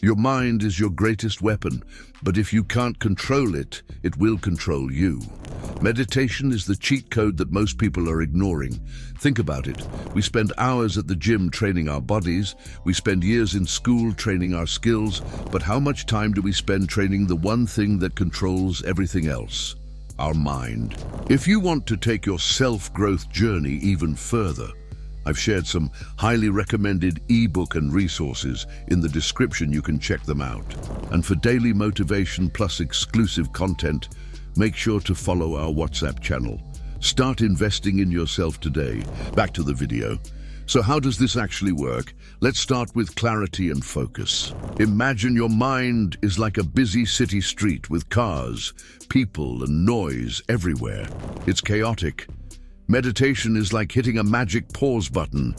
Your mind is your greatest weapon, but if you can't control it, it will control you. Meditation is the cheat code that most people are ignoring. Think about it. We spend hours at the gym training our bodies, we spend years in school training our skills, but how much time do we spend training the one thing that controls everything else? Our mind. If you want to take your self-growth journey even further, I've shared some highly recommended ebook and resources. In the description, you can check them out. And for daily motivation plus exclusive content, make sure to follow our WhatsApp channel. Start investing in yourself today. Back to the video. So how does this actually work? Let's start with clarity and focus. Imagine your mind is like a busy city street with cars, people, and noise everywhere. It's chaotic. Meditation is like hitting a magic pause button.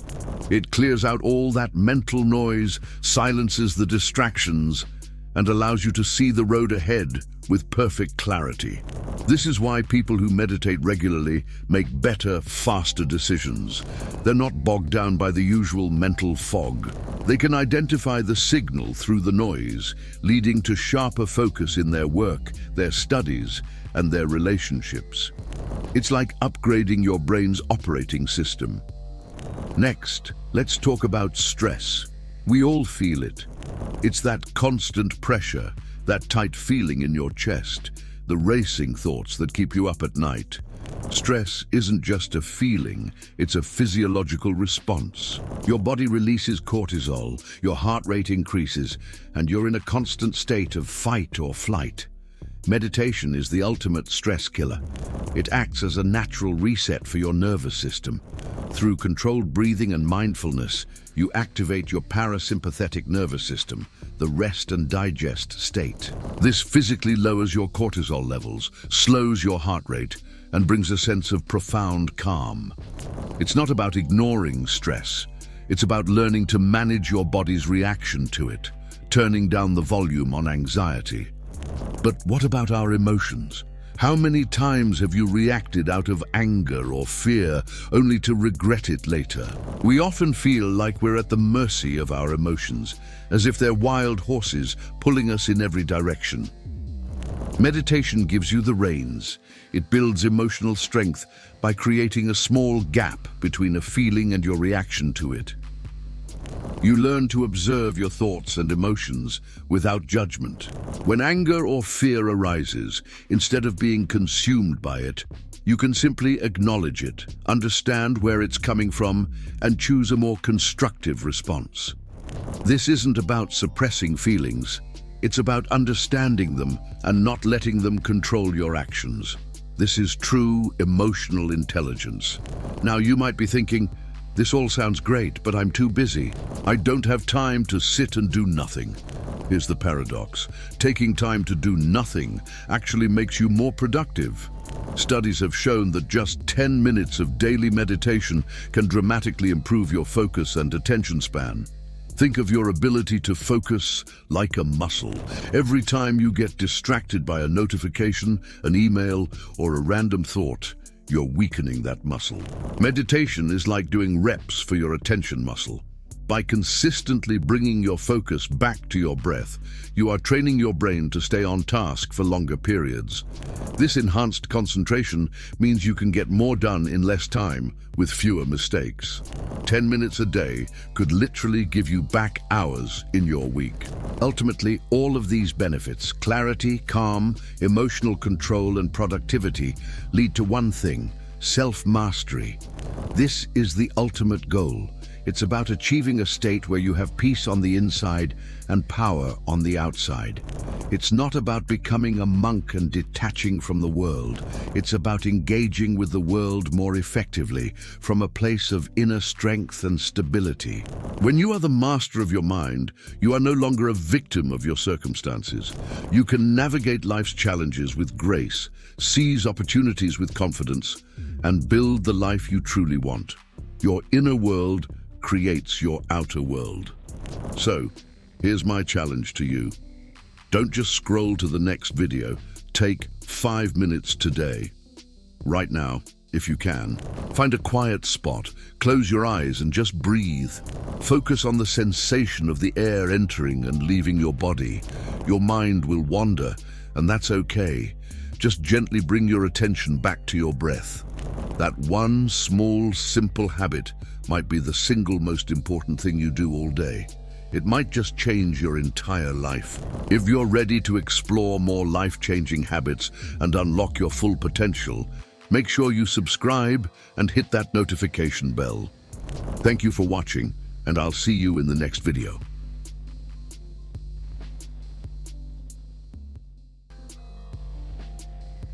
It clears out all that mental noise, silences the distractions, and allows you to see the road ahead with perfect clarity. This is why people who meditate regularly make better, faster decisions. They're not bogged down by the usual mental fog. They can identify the signal through the noise, leading to sharper focus in their work, their studies, and their relationships. It's like upgrading your brain's operating system. Next, let's talk about stress. We all feel it. It's that constant pressure, that tight feeling in your chest, the racing thoughts that keep you up at night. Stress isn't just a feeling, it's a physiological response. Your body releases cortisol, your heart rate increases, and you're in a constant state of fight or flight. Meditation is the ultimate stress killer. It acts as a natural reset for your nervous system. Through controlled breathing and mindfulness, you activate your parasympathetic nervous system, the rest and digest state. This physically lowers your cortisol levels, slows your heart rate, and brings a sense of profound calm. It's not about ignoring stress. It's about learning to manage your body's reaction to it, turning down the volume on anxiety. But what about our emotions? How many times have you reacted out of anger or fear only to regret it later? We often feel like we're at the mercy of our emotions, as if they're wild horses pulling us in every direction. Meditation gives you the reins. It builds emotional strength by creating a small gap between a feeling and your reaction to it. You learn to observe your thoughts and emotions without judgment. When anger or fear arises, instead of being consumed by it, you can simply acknowledge it, understand where it's coming from, and choose a more constructive response. This isn't about suppressing feelings. It's about understanding them and not letting them control your actions. This is true emotional intelligence. Now you might be thinking, this all sounds great, but I'm too busy. I don't have time to sit and do nothing. Here's the paradox. Taking time to do nothing actually makes you more productive. Studies have shown that just 10 minutes of daily meditation can dramatically improve your focus and attention span. Think of your ability to focus like a muscle. Every time you get distracted by a notification, an email, or a random thought, you're weakening that muscle. Meditation is like doing reps for your attention muscle. By consistently bringing your focus back to your breath, you are training your brain to stay on task for longer periods. This enhanced concentration means you can get more done in less time with fewer mistakes. 10 minutes a day could literally give you back hours in your week. Ultimately, all of these benefits, clarity, calm, emotional control, and productivity, lead to one thing: self-mastery. This is the ultimate goal. It's about achieving a state where you have peace on the inside and power on the outside. It's not about becoming a monk and detaching from the world. It's about engaging with the world more effectively from a place of inner strength and stability. When you are the master of your mind, you are no longer a victim of your circumstances. You can navigate life's challenges with grace, seize opportunities with confidence, and build the life you truly want. Your inner world creates your outer world. So, here's my challenge to you. Don't just scroll to the next video. Take 5 minutes today. Right now, if you can. Find a quiet spot, close your eyes and just breathe. Focus on the sensation of the air entering and leaving your body. Your mind will wander, and that's okay. Just gently bring your attention back to your breath. That one small, simple habit might be the single most important thing you do all day. It might just change your entire life. If you're ready to explore more life-changing habits and unlock your full potential, make sure you subscribe and hit that notification bell. Thank you for watching, and I'll see you in the next video.